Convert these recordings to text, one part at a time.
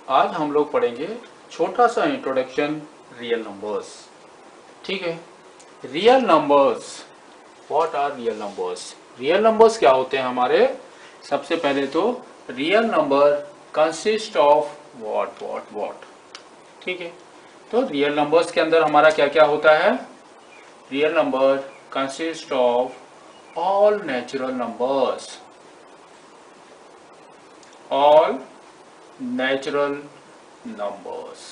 आज हम लोग पढ़ेंगे छोटा सा इंट्रोडक्शन रियल नंबर्स। ठीक है, real numbers, what are real numbers? Real numbers क्या होते हैं हमारे? सबसे पहले तो real number consist of what what what. ठीक है, तो रियल नंबर्स के अंदर हमारा क्या क्या होता है? Real number consist of all natural numbers, all natural numbers.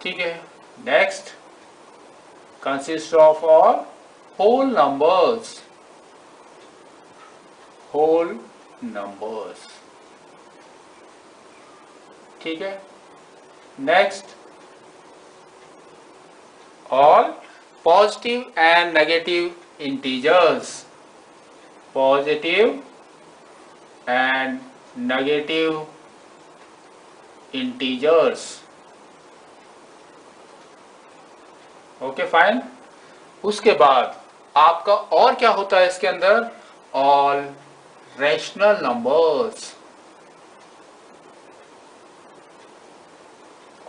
ठीक है, next consist of all whole numbers, whole numbers. ठीक है, next all positive and negative integers, positive and negative integers. Okay fine. उसके बाद आपका और क्या होता है इसके अंदर? All rational numbers,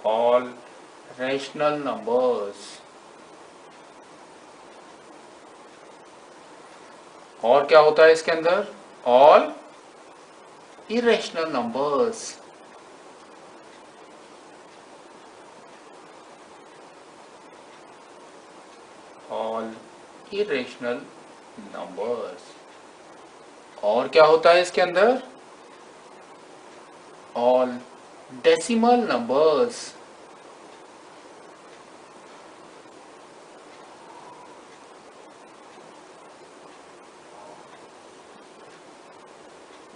all rational numbers. और क्या होता है इसके अंदर? All irrational numbers, all irrational numbers. और क्या होता है इसके अंदर? ऑल डेसिमल नंबर्स,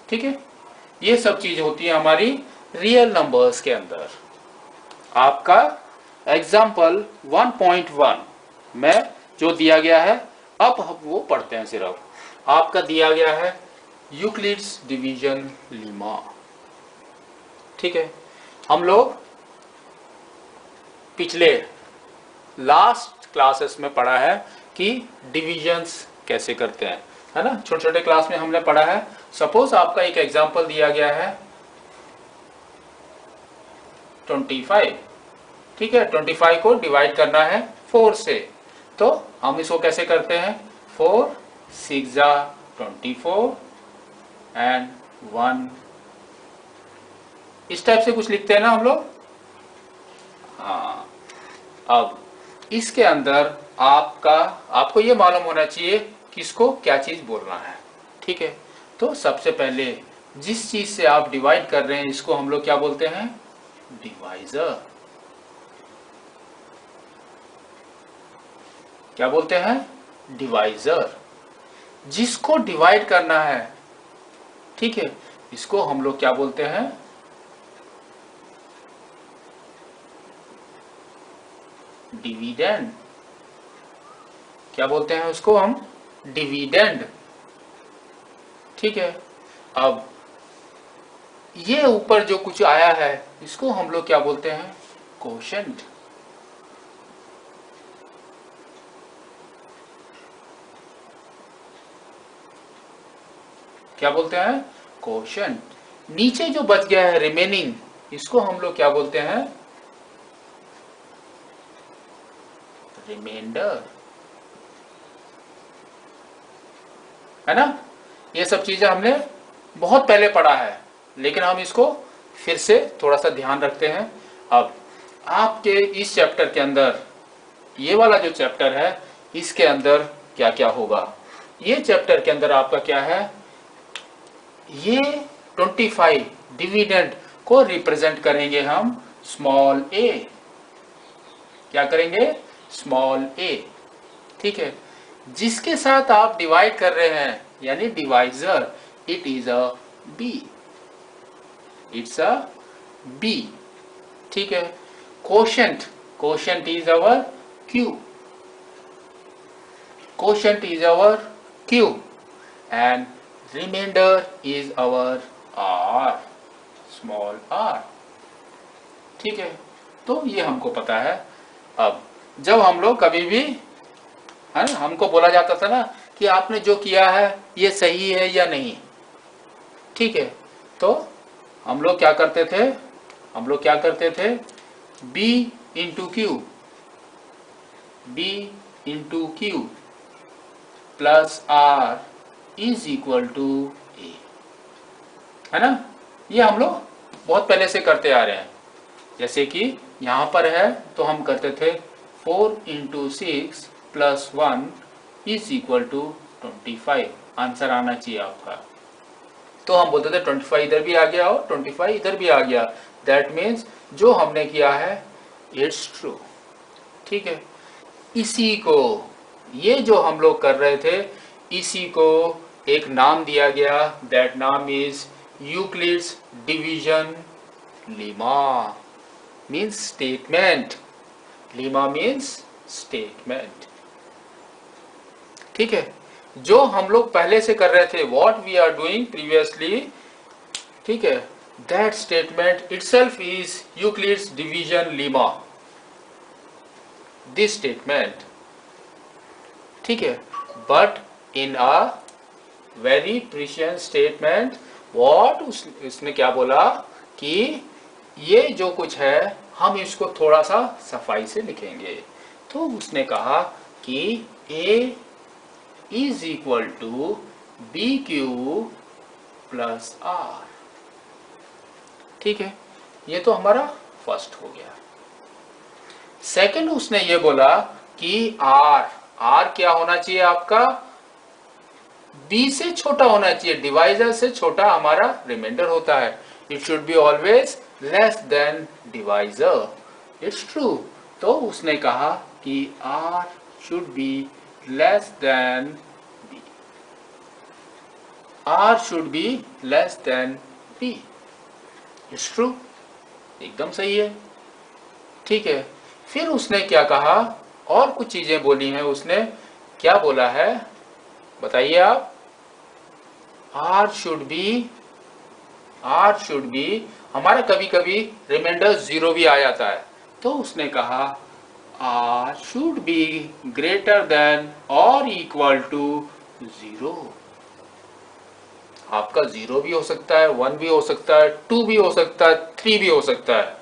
ठीक है, ये सब चीज होती है हमारी रियल नंबर्स के अंदर। आपका एग्जाम्पल 1.1 में जो दिया गया है, अब हम वो पढ़ते हैं। सिर्फ आपका दिया गया है यूक्लिड्स डिवीजन लीमा। ठीक है, हम लोग पिछले लास्ट क्लासेस में पढ़ा है कि डिविजन्स कैसे करते हैं, है ना? छोटे छोटे क्लास में हमने पढ़ा है। सपोज आपका एक एग्जाम्पल दिया गया है 25। ठीक है, 25 को डिवाइड करना है 4 से, तो हम इसको कैसे करते हैं? 4 6 24 एंड 1, इस टाइप से कुछ लिखते हैं ना हम लोग। हाँ, अब इसके अंदर आपको ये मालूम होना चाहिए कि इसको क्या चीज बोलना है। ठीक है, तो सबसे पहले जिस चीज से आप डिवाइड कर रहे हैं, इसको हम लोग क्या बोलते हैं? डिवाइजर। क्या बोलते हैं? डिवाइजर। जिसको डिवाइड करना है, ठीक है, इसको हम लोग क्या बोलते हैं? डिविडेंड। क्या बोलते हैं उसको हम? डिविडेंड। ठीक है, अब ये ऊपर जो कुछ आया है, इसको हम लोग क्या बोलते हैं? कोशेंट। क्या बोलते हैं? कोशेंट। नीचे जो बच गया है रिमेनिंग, इसको हम लोग क्या बोलते हैं? रिमाइंडर, है ना? ये सब चीजें हमने बहुत पहले पढ़ा है, लेकिन हम इसको फिर से थोड़ा सा ध्यान रखते हैं। अब आपके इस चैप्टर के अंदर, ये वाला जो चैप्टर है, इसके अंदर क्या क्या होगा? ये चैप्टर के अंदर आपका क्या है? ये 25 डिविडेंड को रिप्रेजेंट करेंगे हम स्मॉल ए। क्या करेंगे? स्मॉल ए। ठीक है, जिसके साथ आप डिवाइड कर रहे हैं, यानी divisor, it is a B, it's a B. ठीक है, quotient, quotient is our Q, quotient is our Q, and remainder is our R, small R. ठीक है, तो ये हमको पता है। अब जब हम लोग कभी भी, है ना, हमको बोला जाता था ना कि आपने जो किया है ये सही है या नहीं, ठीक है, तो हम लोग क्या करते थे? हम लोग क्या करते थे, b into Q, b into Q plus r is equal to a, है ना। ये हम लोग बहुत पहले से करते आ रहे हैं। जैसे कि यहाँ पर है तो हम करते थे 4 into 6 plus 1 is equal to 25, answer आना चाहिए आपका। तो हम बोलते थे 25 इधर भी आ गया और 25 इधर भी आ गया, दैट मीन्स जो हमने किया है इट्स ट्रू। ठीक है, इसी को, ये जो हम लोग कर रहे थे, इसी को एक नाम दिया गया, दैट नाम is Euclid's division Lima, means statement. Lima means statement. ठीक है, जो हम लोग पहले से कर रहे थे, what we are doing previously, ठीक है, that statement itself is Euclid's division lemma, this statement. ठीक है, but in a very precious statement, what उसने क्या बोला कि ये जो कुछ है हम इसको थोड़ा सा सफाई से लिखेंगे। तो उसने कहा कि a is equal to B Q plus are. ठीक है, ये तो हमारा फर्स्ट हो गया। सेकंड उसने ये बोला कि r क्या होना चाहिए आपका, b से छोटा होना चाहिए, डिवाइजर से छोटा हमारा रिमाइंडर होता है। It should be always less than divisor, it's true. तो उसने कहा कि r should be less than b, r should be less than b, it's true, एकदम सही है। ठीक है, फिर उसने क्या कहा, और कुछ चीजें बोली हैं उसने, क्या बोला है बताइए आप, r शुड बी हमारा कभी कभी रिमाइंडर 0 भी आ जाता है, तो उसने कहा r should be greater than और इक्वल टू 0। आपका 0 भी हो सकता है, 1 भी हो सकता है, 2 भी हो सकता है, 3 भी हो सकता है,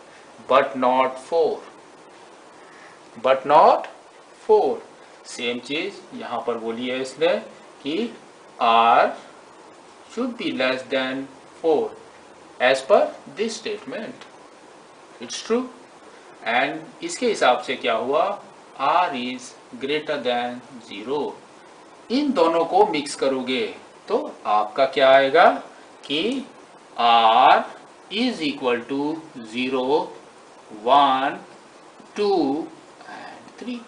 but not 4, but not 4। Same चीज यहां पर बोली है इसने कि r should be less than 4 as per this statement, it's true। and इसके हिसाब से क्या हुआ, r is greater than 0। इन दोनों को मिक्स करोगे तो आपका क्या आएगा कि r is equal to 0, 1, 2 and 3।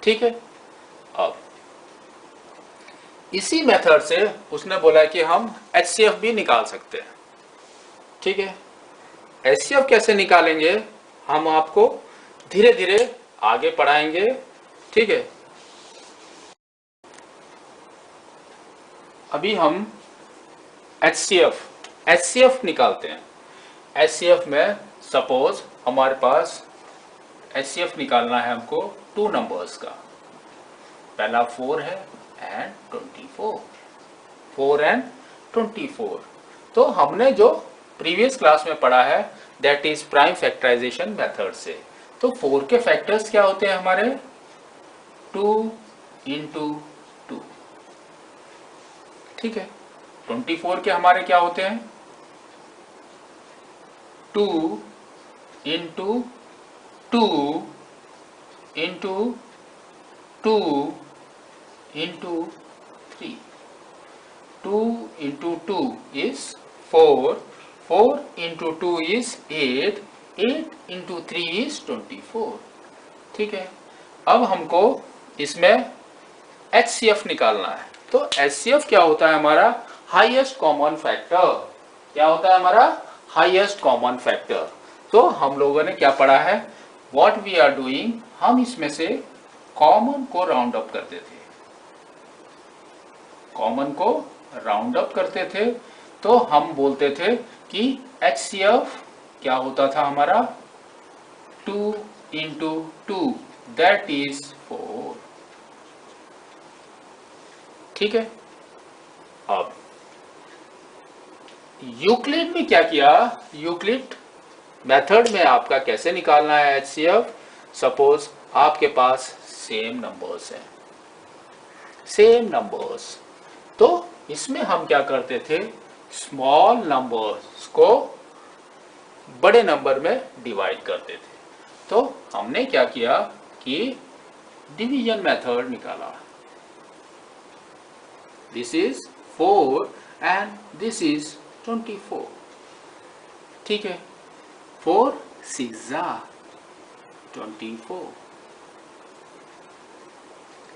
ठीक है, अब इसी मेथड से उसने बोला कि हम HCF भी निकाल सकते हैं। ठीक है, HCF कैसे निकालेंगे हम आपको धीरे धीरे आगे पढ़ाएंगे। ठीक है, अभी हम HCF निकालते हैं। HCF में सपोज हमारे पास HCF निकालना है हमको 2 नंबर्स का, पहला 4 है एंड 24, 4 एंड 24। तो हमने जो प्रीवियस क्लास में पढ़ा है that is prime factorization method से। तो 4 के फैक्टर्स क्या होते हैं हमारे, 2 इंटू 2। ठीक है, 24 के हमारे क्या होते हैं, 2 into 2 into 2 into 3। 2 into 2 is 4, 4 into 2 is 8, 8 into 3 is 24। ठीक है, अब हमको इसमें HCF निकालना है। तो HCF क्या होता है हमारा, हाईएस्ट कॉमन फैक्टर। क्या होता है हमारा, हाईएस्ट कॉमन फैक्टर। तो हम लोगों ने क्या पढ़ा है, व्हाट वी आर डूइंग, हम इसमें से कॉमन को राउंड अप करते थे, कॉमन को राउंड अप करते थे। तो हम बोलते थे कि HCF क्या होता था हमारा, 2 इंटू 2 दैट इज 4। ठीक है, अब यूक्लिड में क्या किया, यूक्लिड मेथड में आपका कैसे निकालना है एचसीएफ। सपोज आपके पास सेम नंबर्स हैं, सेम नंबर्स, तो इसमें हम क्या करते थे, स्मॉल नंबर्स को बड़े नंबर में डिवाइड करते थे। तो हमने क्या किया कि डिवीजन मेथड निकाला। This is 4 and this is 24। ठीक है, 4 6 24।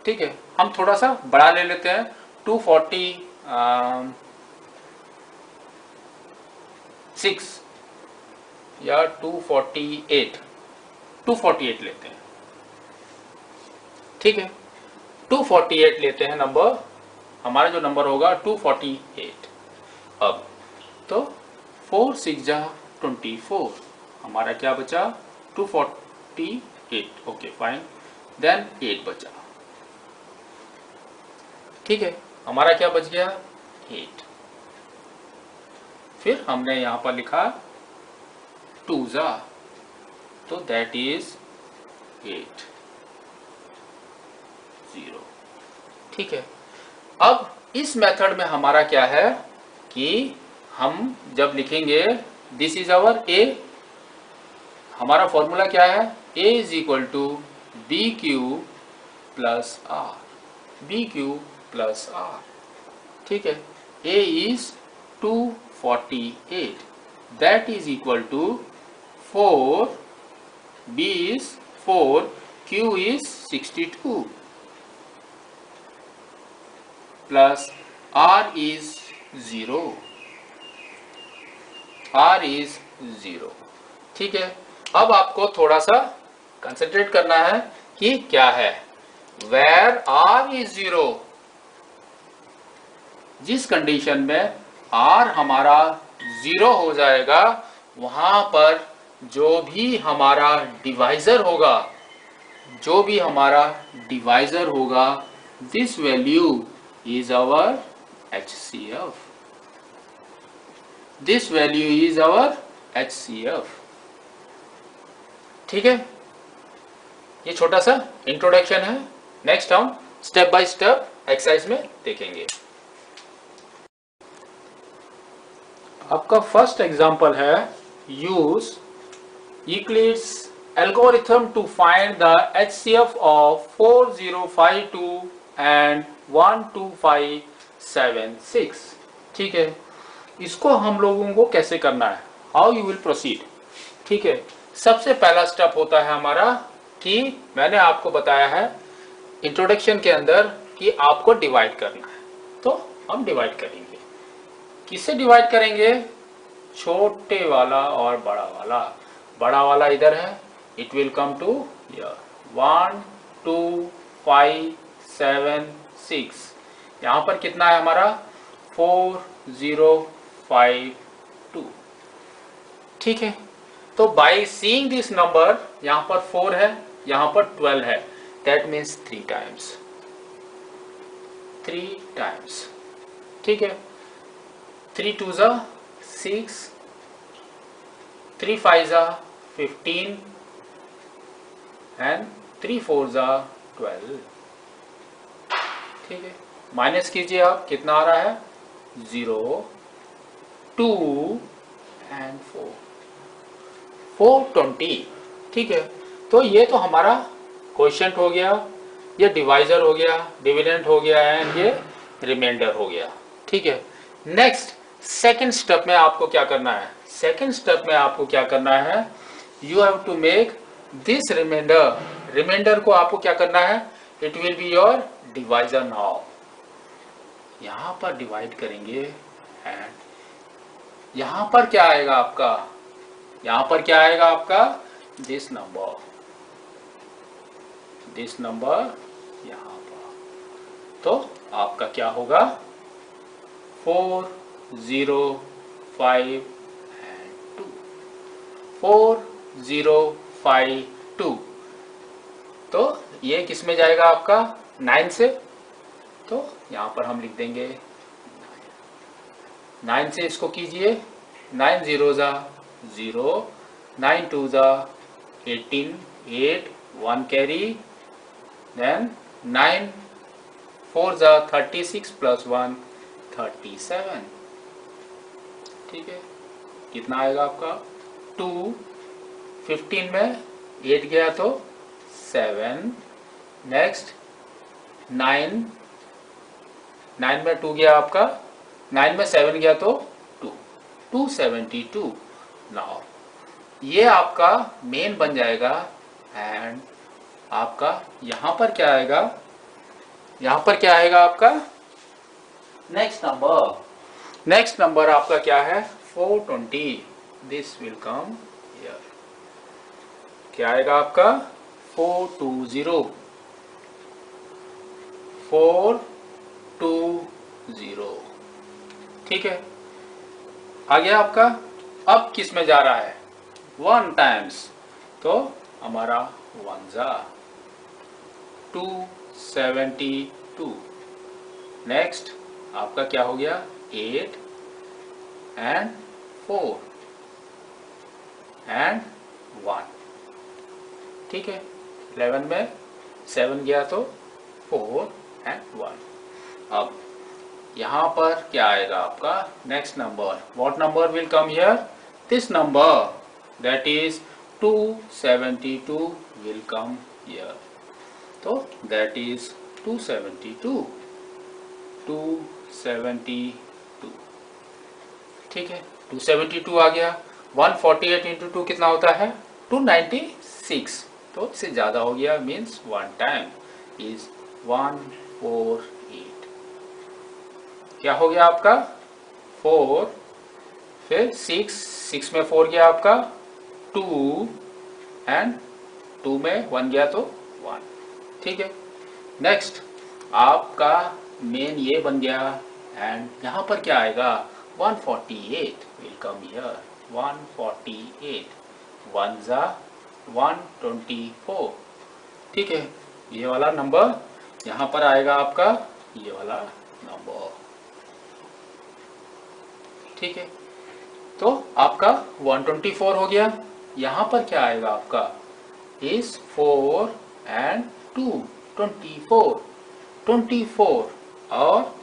ठीक है, हम थोड़ा सा बड़ा ले लेते हैं, 246 या 248 लेते हैं। ठीक है, 248 लेते हैं नंबर, हमारा जो नंबर होगा 248। अब तो 4 6 24, हमारा क्या बचा 248। ओके फाइन, देन 8 बचा। ठीक है, हमारा क्या बच गया 8। फिर हमने यहां पर लिखा 2 तो दैट इज 8 0। ठीक है, अब इस मेथड में हमारा क्या है कि हम जब लिखेंगे दिस इज आवर ए, हमारा फॉर्मूला क्या है, A is equal to B Q plus R, B Q plus are. ठीक है, A is 248, that is equal to 4, B is 4, Q is 62 plus R is 0, R is 0। ठीक है, अब आपको थोड़ा सा कंसंट्रेट करना है कि क्या है, वेयर आर इज 0, जिस कंडीशन में आर हमारा 0 हो जाएगा वहां पर जो भी हमारा डिवाइजर होगा, जो भी हमारा डिवाइजर होगा, this value is our HCF, this value is our HCF। ठीक है, ये छोटा सा इंट्रोडक्शन है, नेक्स्ट हम स्टेप बाय स्टेप एक्सरसाइज में देखेंगे। आपका फर्स्ट एग्जांपल है, use Euclid's algorithm to find the HCF of 4052 and 12576। ठीक है, इसको हम लोगों को कैसे करना है, हाउ यू विल प्रोसीड। ठीक है, सबसे पहला स्टेप होता है हमारा कि मैंने आपको बताया है इंट्रोडक्शन के अंदर कि आपको डिवाइड करना है, तो हम डिवाइड करेंगे। किससे डिवाइड करेंगे, छोटे वाला और बड़ा वाला। बड़ा वाला इधर है, इट विल कम टू 1 2 5 7 6, यहाँ पर कितना है हमारा 4052। ठीक है, तो बाई सीइंग दिस नंबर, यहाँ पर 4 है, यहाँ पर 12 है, दैट मीन्स 3 टाइम्स, 3 टाइम्स। ठीक है, 3 2 6, 3 5 15 एंड 3 4 12। ठीक है, माइनस कीजिए आप, कितना आ रहा है 0 2 एंड 4, 420। ठीक है, तो ये तो हमारा क्वोशिएंट हो गया, ये डिवाइजर हो गया, डिविडेंड हो गया एंड ये रिमाइंडर हो गया। ठीक है, नेक्स्ट सेकंड स्टेप में आपको क्या करना है, सेकंड स्टेप में आपको क्या करना है, you have to make this remainder, remainder को आपको क्या करना है, it will be your divisor now. यहां पर डिवाइड करेंगे एंड यहां पर क्या आएगा आपका, यहां पर क्या आएगा आपका दिस नंबर, दिस नंबर यहां पर, तो आपका क्या होगा 4 0 5 एंड 2, 4 0 5 2, तो ये किस में जाएगा आपका 9 से, तो यहां पर हम लिख देंगे 9। 9 से इसको कीजिए, 9 0 ज़ा 0, 9 2 ज़ा 18, 8 1 कैरी, देन 9 4 ज़ा 36 प्लस 1 37। ठीक है, कितना आएगा आपका 2, 15 में 8 गया तो 7, नेक्स्ट 9, 9 में 2 गया आपका, 9 में 7 गया तो 2, 272। नाउ ये आपका मेन बन जाएगा एंड आपका यहाँ पर क्या आएगा, यहाँ पर क्या आएगा आपका नेक्स्ट नंबर आपका क्या है 420, दिस विल कम हियर। क्या आएगा आपका 420, 420। ठीक है, आ गया आपका। अब किस में जा रहा है 1 टाइम्स, तो हमारा 1 जा 272। नेक्स्ट आपका क्या हो गया 8 एंड 4 एंड 1। ठीक है, 11 में 7 गया तो 4 एंड 1। अब यहाँ पर क्या आएगा आपका next number, what number will come here, this number that is 272 will come here. तो दैट इज 272, 272। ठीक है, 272 आ गया। 148 इंटू 2 कितना होता है 296, तो इससे ज़्यादा हो गया, मीन्स 1 टाइम इज 148। क्या हो गया आपका 4, फिर 6 में 4 गया आपका 2 एंड 2 में 1 गया तो 1। ठीक है, नेक्स्ट आपका मेन ये बन गया एंड यहाँ पर क्या आएगा 148 विल कम हियर, 148, 1 जा 124। ठीक है, ये वाला नंबर यहाँ पर आएगा आपका, ये वाला नंबर। ठीक है, तो आपका 124 हो गया। यहाँ पर क्या आएगा आपका इस 4 एंड 2 24, 24 और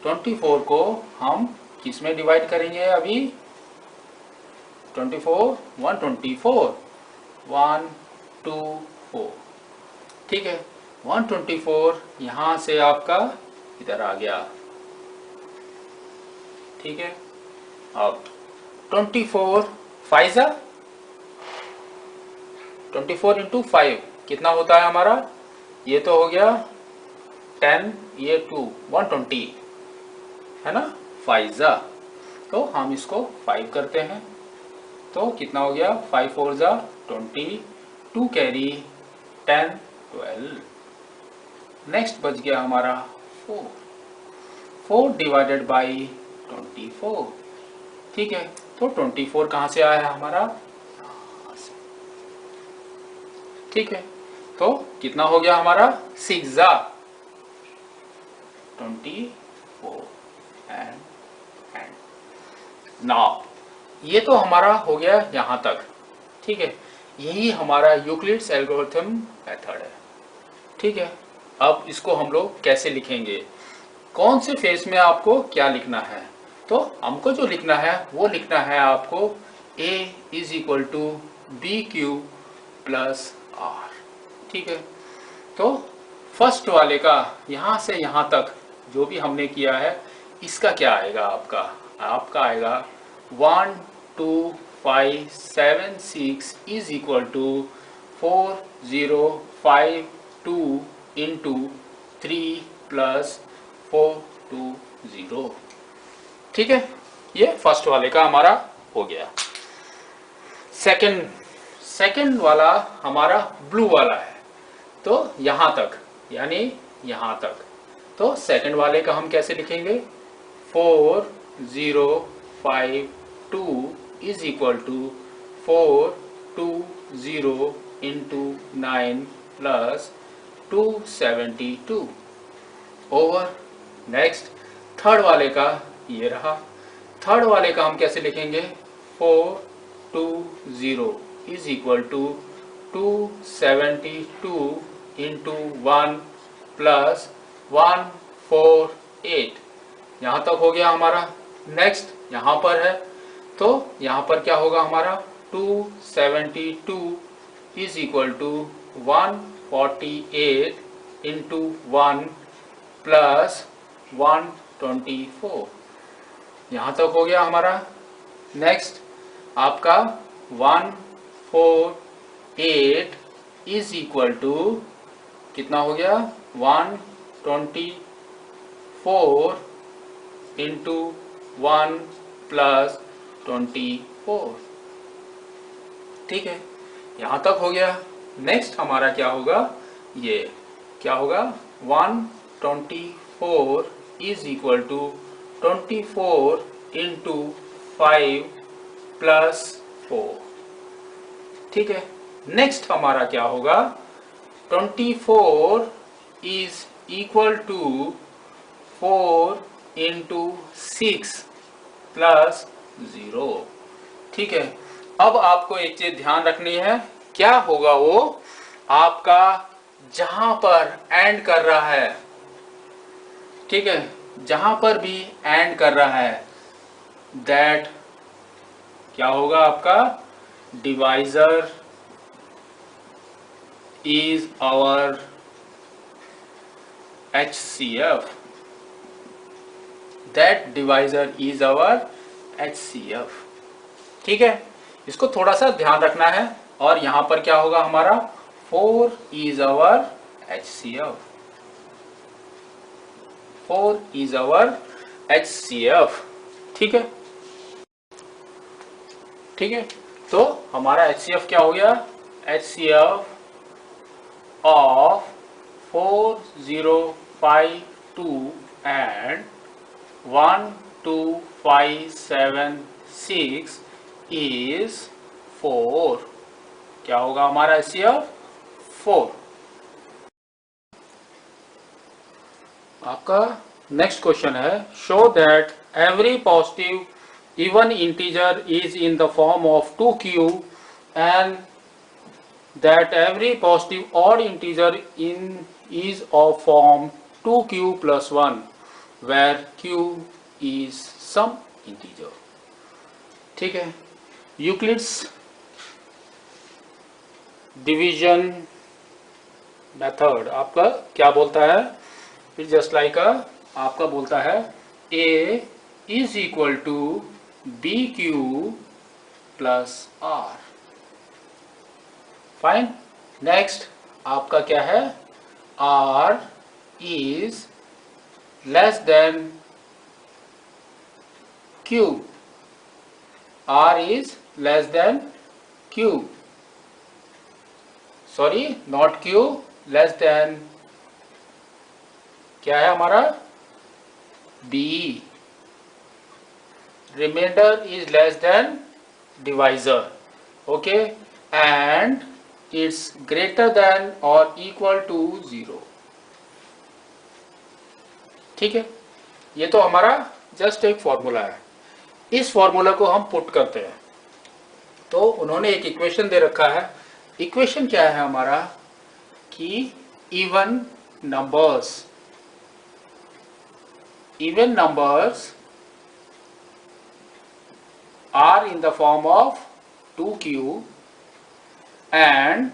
24 को हम किस में डिवाइड करेंगे अभी 24 124 124। ठीक है, 124 यहाँ से आपका इधर आ गया। ठीक है, अब 24 5 जा 24 इंटू 5 कितना होता है हमारा, ये तो हो गया 10, ये 2 120 है ना, 5 जा, तो हम इसको 5 करते हैं, तो कितना हो गया 5 4 जा 20, 2 कैरी 10 12। नेक्स्ट बच गया हमारा 4, 4 डिवाइडेड बाई 24। ठीक है, तो 24 कहाँ से आया हमारा, ठीक है, तो कितना हो गया हमारा 6 जा 24 एंड नाउ ये तो हमारा हो गया यहाँ तक। ठीक है, यही हमारा यूक्लिड्स एल्गोरिथम मेथड है। ठीक है, अब इसको हम लोग कैसे लिखेंगे, कौन से फेज में आपको क्या लिखना है, तो हमको जो लिखना है वो लिखना है आपको a is equal to B Q plus are. ठीक है, तो फर्स्ट वाले का यहाँ से यहाँ तक जो भी हमने किया है इसका क्या आएगा आपका आएगा 1 2 5 7 6 is equal to 4 0 5 2 into 3 plus 4 2 0। ठीक है, ये फर्स्ट वाले का हमारा हो गया। सेकंड वाला हमारा ब्लू वाला है, तो यहाँ तक यानी यहाँ तक, तो सेकंड वाले का हम कैसे लिखेंगे 4 0 5 2 is equal to 4 2 0 into 9 plus 272 over. Next third वाले का ये रहा, थर्ड वाले का हम कैसे लिखेंगे, 420 is equal to 272 into 1 plus 148। यहाँ तक हो गया हमारा। नेक्स्ट यहाँ पर है, तो यहाँ पर क्या होगा हमारा, 272 is equal to 148 into 1 plus 124। यहाँ तक हो गया हमारा। नेक्स्ट आपका 148 इज इक्वल टू कितना हो गया, 124 इंटू 1 प्लस 24। ठीक है, यहाँ तक हो गया। नेक्स्ट हमारा क्या होगा, ये क्या होगा, 124 is equal to 24 into 5 plus 4। ठीक है, नेक्स्ट हमारा क्या होगा, 24 is equal to 4 into 6 plus 0। ठीक है, अब आपको एक चीज ध्यान रखनी है, क्या होगा वो आपका जहां पर एंड कर रहा है, ठीक है, जहां पर भी एंड कर रहा है, दैट क्या होगा आपका, divisor is our HCF। That divisor is our HCF। ठीक है, इसको थोड़ा सा ध्यान रखना है। और यहां पर क्या होगा हमारा, 4 is our HCF। 4 is our HCF। ठीक है, ठीक है, तो हमारा HCF क्या हो गया, HCF ऑफ 4052 एंड 12576 इज 4। क्या होगा हमारा HCF, 4। आपका नेक्स्ट क्वेश्चन है, show that every positive even integer is in the form of 2q and that every positive odd integer is of form 2q plus 1 where q is some integer। ठीक है, Euclid's division method आपका क्या बोलता है, it just like आपका बोलता है a is equal to bq plus r। Fine. Next आपका क्या है, r is less than q। r is less than q, sorry not q, less than क्या है हमारा, b। Remainder is less than divisor, okay, and it's greater than और equal to 0। ठीक है, ये तो हमारा जस्ट एक फॉर्मूला है। इस फॉर्मूला को हम पुट करते हैं, तो उन्होंने एक इक्वेशन दे रखा है। इक्वेशन क्या है हमारा, कि even numbers are in the form of 2q and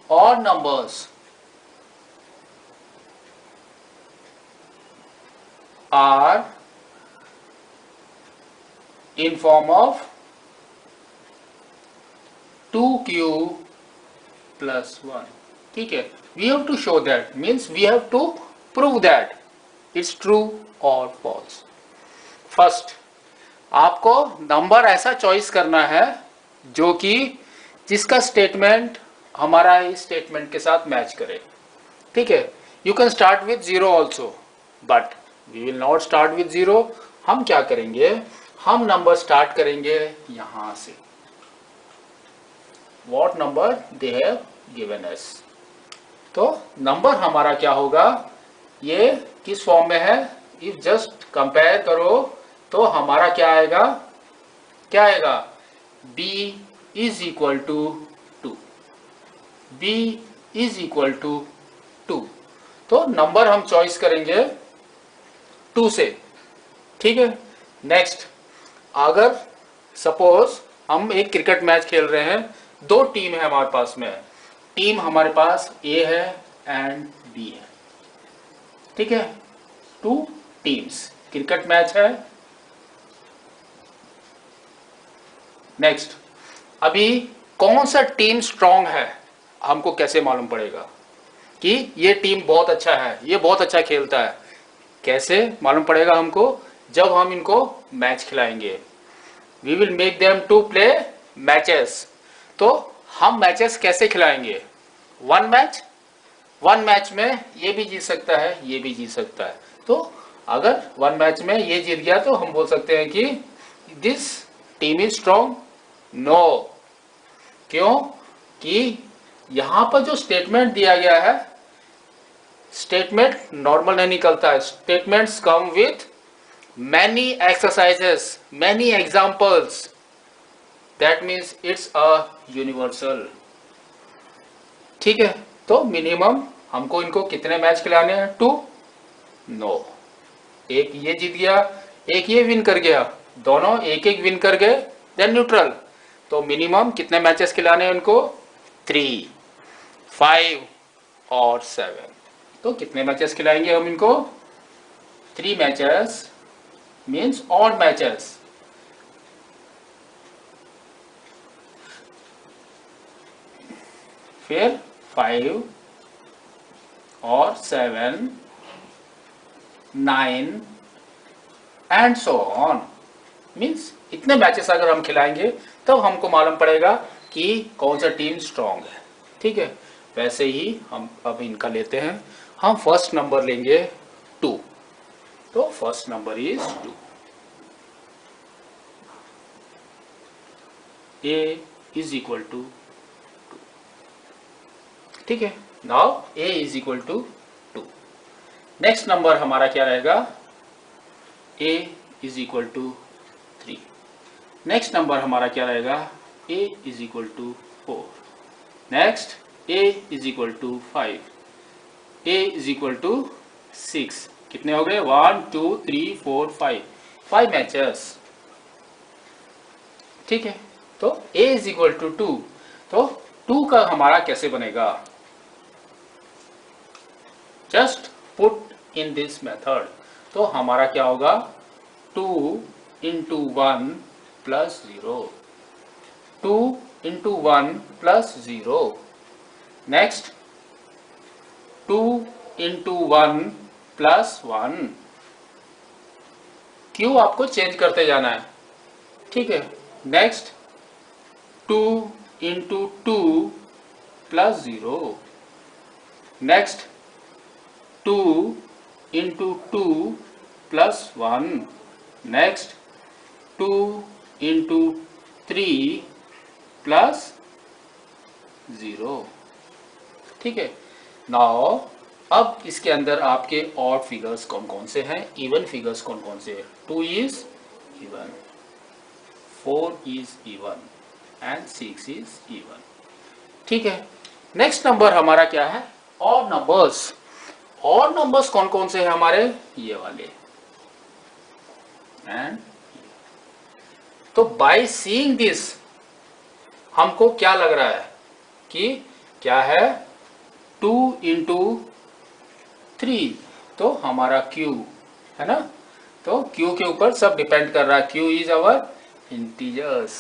odd numbers are in form of 2q plus 1। ठीक है, we have to show that, means we have to prove that it's true or false। First आपको number ऐसा choice करना है जो कि जिसका statement हमारा इस स्टेटमेंट के साथ मैच करे। ठीक है, you can start with 0 also, but we will not start with 0। हम क्या करेंगे, हम नंबर स्टार्ट करेंगे यहां से, what number they have given us. तो नंबर हमारा क्या होगा, ये किस फॉर्म में है, इफ जस्ट कंपेयर करो तो हमारा क्या आएगा, क्या आएगा, b is equal to 2, b is equal to 2। तो नंबर हम चॉइस करेंगे 2 से, ठीक है। नेक्स्ट, अगर सपोज हम एक क्रिकेट मैच खेल रहे हैं, दो टीम है हमारे पास में, टीम हमारे पास ए है एंड बी है, ठीक है, 2 टीम्स, क्रिकेट मैच है। नेक्स्ट, अभी कौन सा टीम स्ट्रांग है हमको कैसे मालूम पड़ेगा कि ये टीम बहुत अच्छा है, ये बहुत अच्छा खेलता है, कैसे मालूम पड़ेगा हमको, जब हम इनको मैच खिलाएंगे। We will make them to play matches. तो हम मैचेस कैसे खिलाएंगे, वन मैच में ये भी जीत सकता है, ये भी जीत सकता है। तो अगर वन मैच में ये जीत गया तो हम बोल सकते हैं कि this team is strong. No, क्यों कि यहां पर जो स्टेटमेंट दिया गया है, स्टेटमेंट नॉर्मल नहीं निकलता है, statements come with many exercises, many examples, that means it's a universal, ठीक है। तो मिनिमम हमको इनको कितने मैच खिलाने हैं, 2? नो, एक ये जीत गया, एक ये विन कर गया, दोनों एक एक विन कर गए, देन न्यूट्रल। तो मिनिमम कितने मैचेस खिलाने हैं उनको, 3, 5 और 7। तो कितने मैचेस खिलाएंगे हम इनको, 3 मैचेस मीन्स ऑड मैचेस, फिर 5 और 7, 9 एंड सो ऑन। मीन्स इतने मैचेस अगर हम खिलाएंगे तब हमको मालूम पड़ेगा कि कौन सा टीम स्ट्रांग है, ठीक है। वैसे ही हम अब इनका लेते हैं, हम फर्स्ट नंबर लेंगे 2। तो first number is 2, A is equal to 2, ठीक है। Now A is equal to 2। Next number हमारा क्या रहेगा, A is equal to 3। Next number हमारा क्या रहेगा, a is equal to 4। Next, a is equal to 5, a is equal to 6। कितने हो गए, 1 2 3 4 5 मैचेस, ठीक है। तो a इज इक्वल टू 2। तो 2 का हमारा कैसे बनेगा, just put in this method. तो हमारा क्या होगा, 2 into 1 plus 0, 2 into 1 plus 0। Next, 2 into 1 plus 1। क्यों आपको चेंज करते जाना है, ठीक है। Next, 2 into 2 plus 0। Next, 2 into 2 plus 1। Next, 2 into 3 plus 0, ठीक है। नाउ अब इसके अंदर आपके ऑड फिगर्स कौन कौन से हैं, इवन फिगर्स कौन कौन से हैं, 2 is even, 4 is even and 6 is even, ठीक है। नेक्स्ट नंबर हमारा क्या है, ऑड नंबर्स। ऑड नंबर्स कौन कौन से हैं हमारे, ये वाले एंड। तो बाय सीइंग दिस हमको क्या लग रहा है कि क्या है, 2 इंटू 3, तो हमारा Q है ना। तो Q के ऊपर सब डिपेंड कर रहा है, Q is our integers,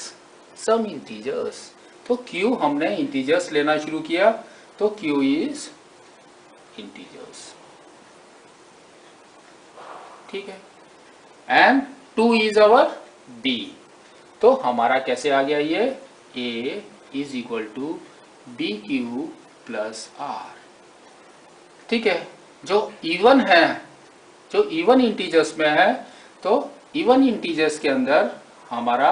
some integers. तो Q हमने इंटीजर्स लेना शुरू किया, तो Q इज इंटीजर्स, ठीक है। And 2 is our B। तो हमारा कैसे आ गया ये, A is equal to B Q plus are, ठीक है। जो इवन है, जो इवन इंटीजर्स में है, तो इवन इंटीजर्स के अंदर हमारा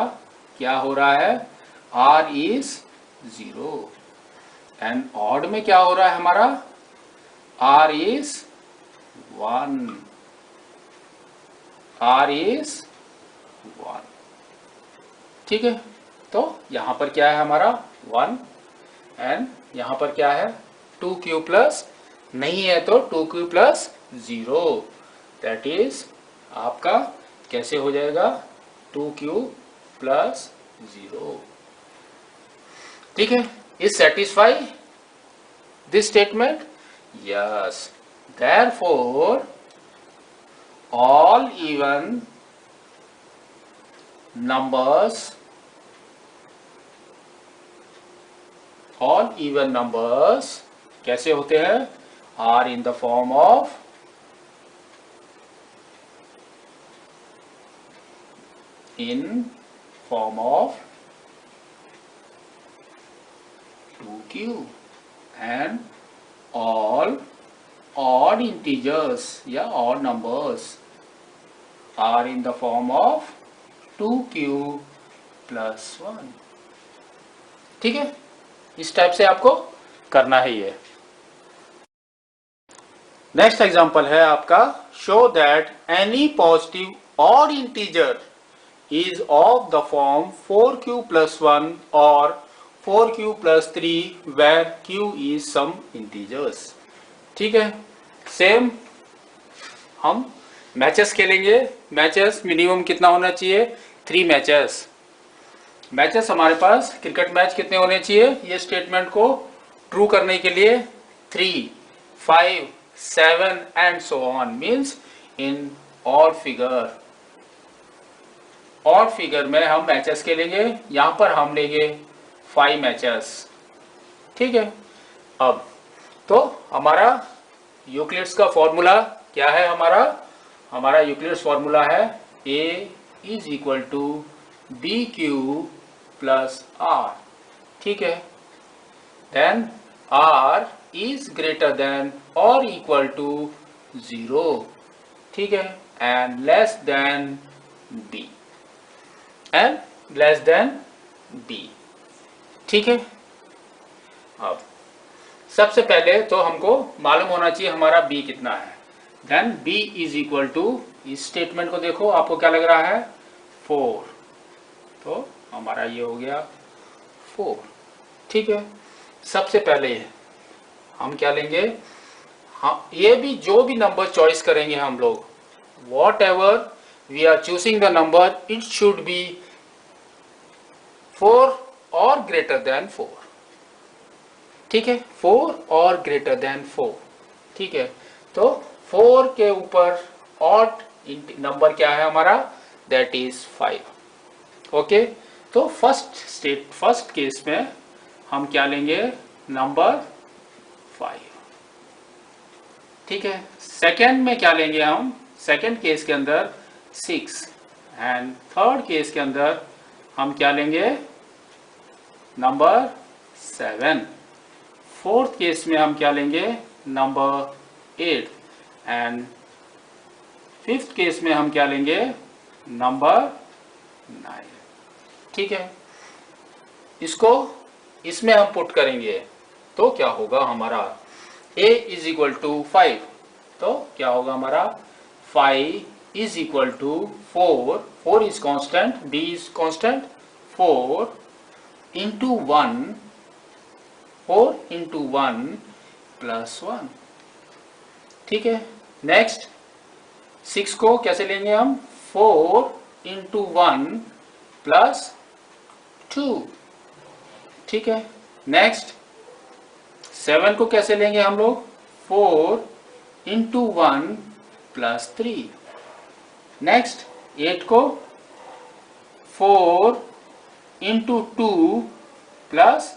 क्या हो रहा है, r इज 0 एंड ऑड में क्या हो रहा है हमारा, r इज 1, r इज 1। ठीक है, तो यहां पर क्या है हमारा 1 एंड यहां पर क्या है 2q प्लस, नहीं है तो 2q प्लस 0, दैट इज आपका कैसे हो जाएगा 2q प्लस 0। ठीक है, is satisfy this statement? Yes, therefore all even numbers, all even numbers कैसे होते हैं? are in the form of in form of 2q and all odd integers या odd numbers are in the form of 2q plus 1। ठीक है, इस type से आपको करना है ये। नेक्स्ट एग्जांपल है आपका show that any positive odd integer is of the form 4q plus 1 or 4q plus 3 where q is some integers। ठीक है, सेम हम मैचेस खेलेंगे। मैचेस मिनिमम कितना होना चाहिए? 3 मैचेस। मैचेस हमारे पास क्रिकेट मैच कितने होने चाहिए? ये स्टेटमेंट को ट्रू करने के लिए 3, 5, 7 and so on, means in odd figure. Odd figure में हम मैचेस खेलेंगे, यहां पर हम लेंगे 5 मैचेस। ठीक है, अब तो हमारा यूक्लिड्स का फॉर्मूला क्या है? हमारा यूक्लिड्स फॉर्मूला है a is equal to B Q plus are. ठीक है, then r is greater than और इक्वल टू 0। ठीक है, and less than b and less than b। ठीक है, अब सबसे पहले तो हमको मालूम होना चाहिए हमारा b कितना है। Then b is equal to, इस स्टेटमेंट को देखो आपको क्या लग रहा है 4, तो हमारा ये हो गया 4। ठीक है, सबसे पहले हम क्या लेंगे, हाँ ये भी जो भी नंबर चॉइस करेंगे हम लोग, whatever we are choosing the number it should be 4 और ग्रेटर देन 4। ठीक है, 4 और ग्रेटर देन 4। ठीक है, तो 4 के ऊपर ऑड नंबर क्या है हमारा? That is 5। ओके, तो फर्स्ट केस में हम क्या लेंगे? नंबर 5। ठीक है, सेकेंड में क्या लेंगे हम? सेकेंड केस के अंदर 6 एंड थर्ड केस के अंदर हम क्या लेंगे? नंबर 7। फोर्थ केस में हम क्या लेंगे? नंबर 8 एंड फिफ्थ केस में हम क्या लेंगे? नंबर 9। ठीक है, इसको इसमें हम पुट करेंगे तो क्या होगा हमारा? a इज इक्वल टू 5, तो क्या होगा हमारा? 5 is equal to 4, 4 is constant, b is constant, 4 into 1, 4 into 1 plus 1। ठीक है, नेक्स्ट 6 को कैसे लेंगे हम? 4 इंटू 1 प्लस 2। ठीक है, नेक्स्ट 7 को कैसे लेंगे हम लोग? 4 इंटू 1 प्लस 3। नेक्स्ट 8 को 4 इंटू 2 प्लस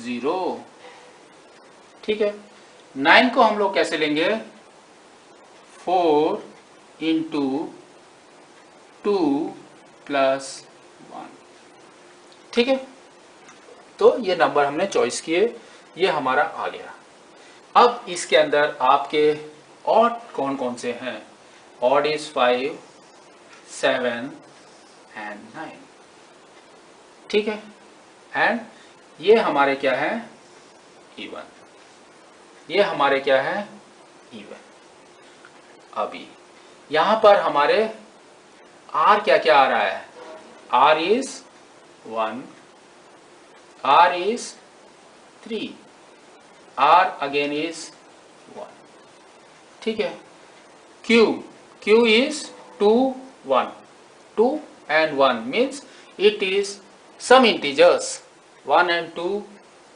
0। ठीक है, 9 को हम लोग कैसे लेंगे? 4 इंटू 2 प्लस 1। ठीक है, तो ये नंबर हमने चॉइस किए, ये हमारा आ गया। अब इसके अंदर आपके ऑड कौन कौन से हैं? Odd is 5, 7 and 9। ठीक है, एंड ये हमारे क्या है? इवन। ये हमारे क्या है? इवन। अभी यहां पर हमारे r क्या क्या आ रहा है, r is 1, r is 3, r again is 1. ठीक है. q is 2 1, 2 and 1 means it is some integers, 1 and 2,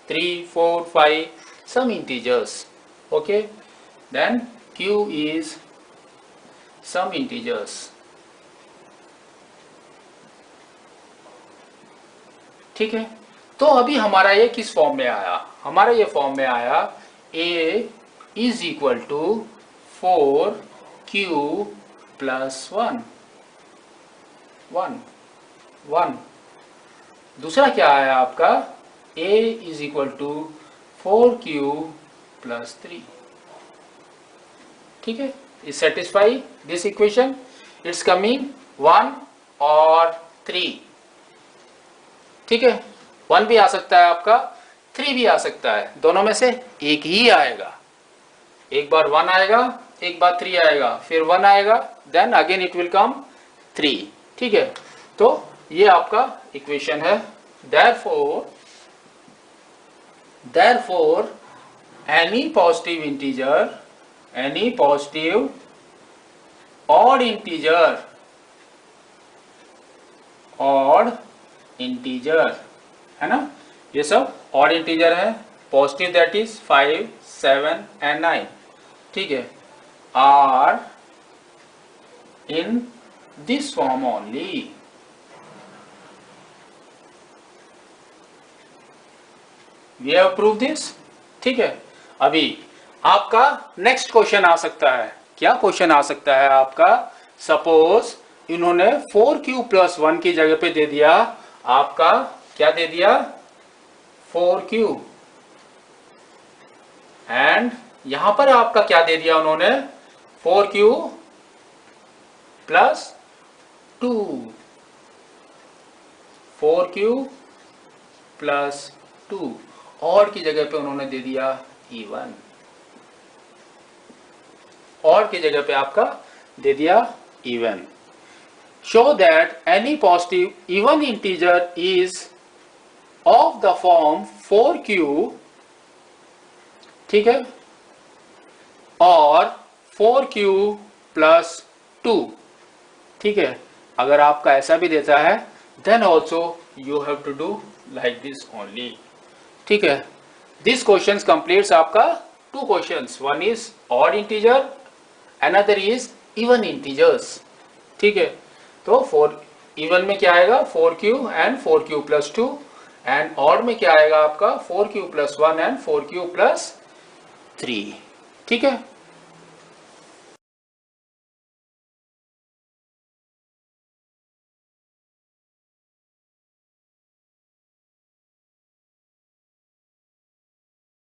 3 4 5, some integers. Okay, then q is some integers. ठीक है. तो अभी हमारा ये किस फॉर्म में आया, हमारा ये फॉर्म में आया a is equal to 4q plus 1 1 1. दूसरा क्या आया आपका, a is equal to 4q plus 3. ठीक है. Is satisfy this equation, it's coming 1 और 3. ठीक है. 1 भी आ सकता है आपका, 3 भी आ सकता है, दोनों में से एक ही आएगा. एक बार 1 आएगा, एक बार 3 आएगा, फिर 1 आएगा, then again it will come 3. ठीक है. तो ये आपका इक्वेशन है. therefore any positive odd integer है ना, ये सब ऑड इंटीजर है. Positive that is 5 7 and 9. ठीक है. Are in this form only. We have prove this. ठीक है. अभी आपका नेक्स्ट क्वेश्चन आ सकता है. क्या क्वेश्चन आ सकता है आपका, सपोज इन्होंने 4q प्लस 1 की जगह पे दे दिया आपका, क्या दे दिया, 4q, एंड यहां पर आपका क्या दे दिया उन्होंने, 4q प्लस 2, 4q प्लस 2, और की जगह पे उन्होंने दे दिया even, और की जगह पे आपका दे दिया even. Show that any positive even integer is of the form 4q, ठीक है, और 4q प्लस 2. ठीक है. अगर आपका ऐसा भी देता है, then also you have to do like this only. ठीक है. This questions completes आपका 2 questions. One is odd integer, another is even integers. ठीक है. तो 4 इवन में क्या आएगा, 4q and 4q plus 2, and odd में क्या आएगा आपका, 4q plus 1 and 4q plus 3. ठीक है.